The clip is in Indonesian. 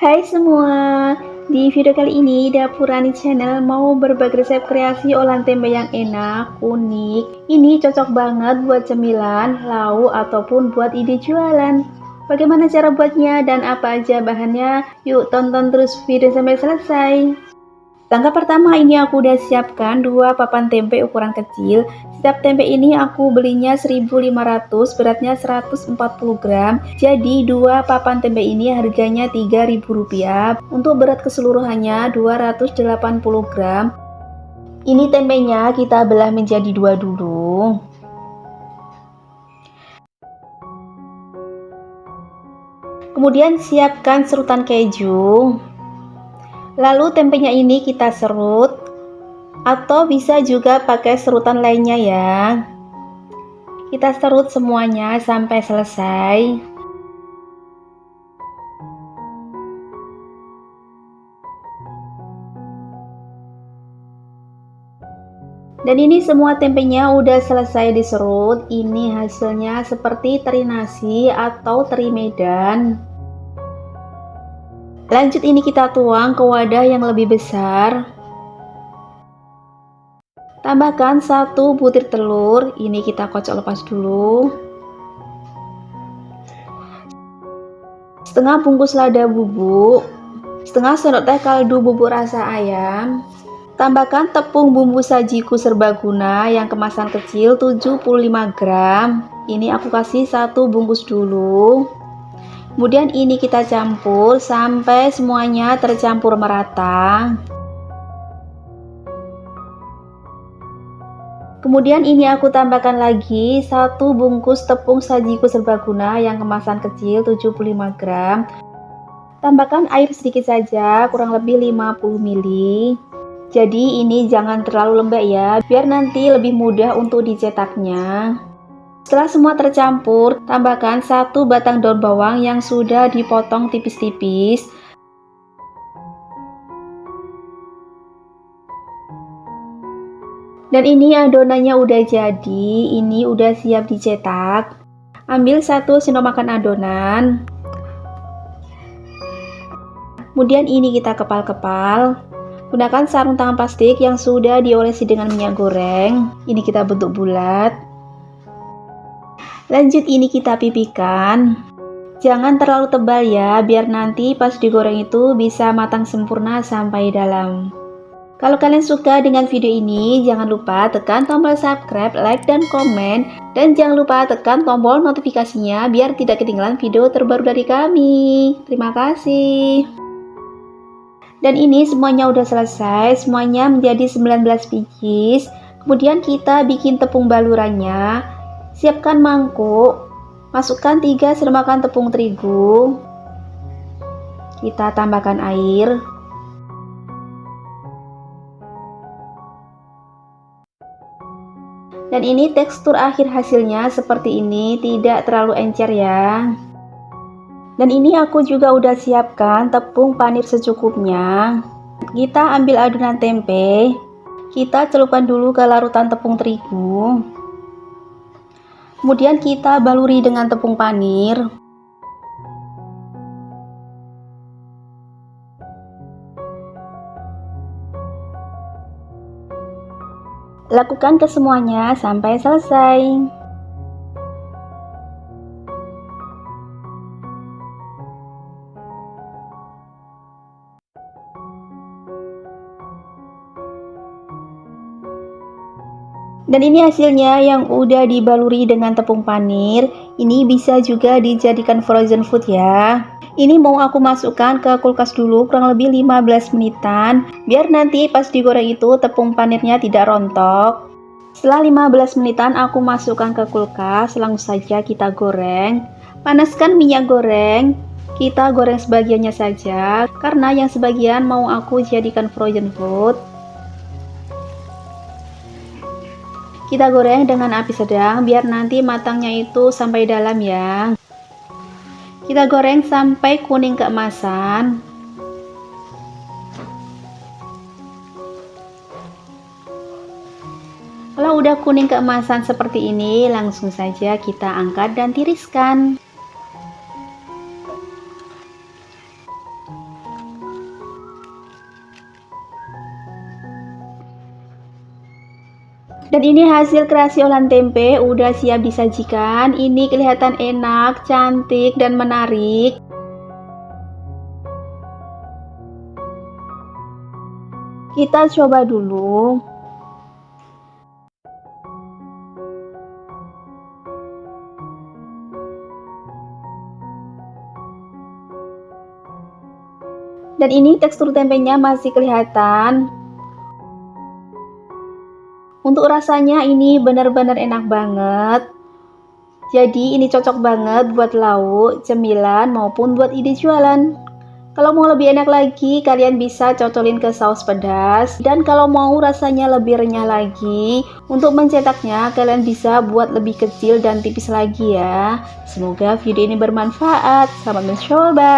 Hai semua, di video kali ini Dapur Rani Channel mau berbagi resep kreasi olahan tempe yang enak, unik. Ini cocok banget buat cemilan, lauk, ataupun buat ide jualan. Bagaimana cara buatnya dan apa aja bahannya? Yuk tonton terus video sampai selesai. Langkah pertama, ini aku udah siapkan 2 papan tempe ukuran kecil. Setiap tempe ini aku belinya 1.500, beratnya 140 gram. Jadi 2 papan tempe ini harganya Rp3.000. Untuk berat keseluruhannya 280 gram. Ini tempenya kita belah menjadi 2 dulu. Kemudian siapkan serutan keju. Lalu tempenya ini kita serut, atau bisa juga pakai serutan lainnya ya. Kita serut semuanya sampai selesai. Dan ini semua tempenya udah selesai diserut. Ini hasilnya seperti teri nasi atau teri Medan. Lanjut, ini kita tuang ke wadah yang lebih besar. Tambahkan 1 butir telur, ini kita kocok lepas dulu. Setengah bungkus lada bubuk, setengah sendok teh kaldu bubuk rasa ayam. Tambahkan tepung bumbu sajiku serbaguna yang kemasan kecil 75 gram. Ini aku kasih 1 bungkus dulu. Kemudian ini kita campur sampai semuanya tercampur merata. Kemudian ini aku tambahkan lagi 1 bungkus tepung sajiku serbaguna yang kemasan kecil 75 gram. Tambahkan air sedikit saja, kurang lebih 50 ml. Jadi ini jangan terlalu lembek ya, biar nanti lebih mudah untuk dicetaknya. Setelah semua tercampur, tambahkan 1 batang daun bawang yang sudah dipotong tipis-tipis. Dan ini adonannya udah jadi, ini udah siap dicetak. Ambil 1 sendok makan adonan. Kemudian ini kita kepal-kepal. Gunakan sarung tangan plastik yang sudah diolesi dengan minyak goreng. Ini kita bentuk bulat. Lanjut, ini kita pipihkan. Jangan terlalu tebal ya, biar nanti pas digoreng itu bisa matang sempurna sampai dalam. Kalau kalian suka dengan video ini, jangan lupa tekan tombol subscribe, like, dan komen. Dan jangan lupa tekan tombol notifikasinya biar tidak ketinggalan video terbaru dari kami. Terima kasih. Dan ini semuanya udah selesai, semuanya menjadi 19 biji. Kemudian kita bikin tepung balurannya. Siapkan mangkuk, masukkan 3 sendok makan tepung terigu. Kita tambahkan air. Dan ini tekstur akhir hasilnya seperti ini, tidak terlalu encer ya. Dan ini aku juga udah siapkan tepung panir secukupnya. Kita ambil adonan tempe, kita celupkan dulu ke larutan tepung terigu. Kemudian kita baluri dengan tepung panir. Lakukan ke semuanya sampai selesai. Dan ini hasilnya yang udah dibaluri dengan tepung panir. Ini bisa juga dijadikan frozen food ya. Ini mau aku masukkan ke kulkas dulu kurang lebih 15 menitan, biar nanti pas digoreng itu tepung panirnya tidak rontok. Setelah 15 menitan aku masukkan ke kulkas, langsung saja kita goreng. Panaskan minyak goreng, kita goreng sebagiannya saja, karena yang sebagian mau aku jadikan frozen food. Kita goreng dengan api sedang biar nanti matangnya itu sampai dalam ya. Kita goreng sampai kuning keemasan. Kalau udah kuning keemasan seperti ini, langsung saja kita angkat dan tiriskan. Dan ini hasil kreasi olahan tempe udah siap disajikan. Ini kelihatan enak, cantik, dan menarik. Kita coba dulu. Dan ini tekstur tempenya masih kelihatan. Untuk rasanya ini benar-benar enak banget. Jadi ini cocok banget buat lauk, cemilan, maupun buat ide jualan. Kalau mau lebih enak lagi, kalian bisa cocolin ke saus pedas. Dan kalau mau rasanya lebih renyah lagi, untuk mencetaknya kalian bisa buat lebih kecil dan tipis lagi ya. Semoga video ini bermanfaat. Selamat mencoba.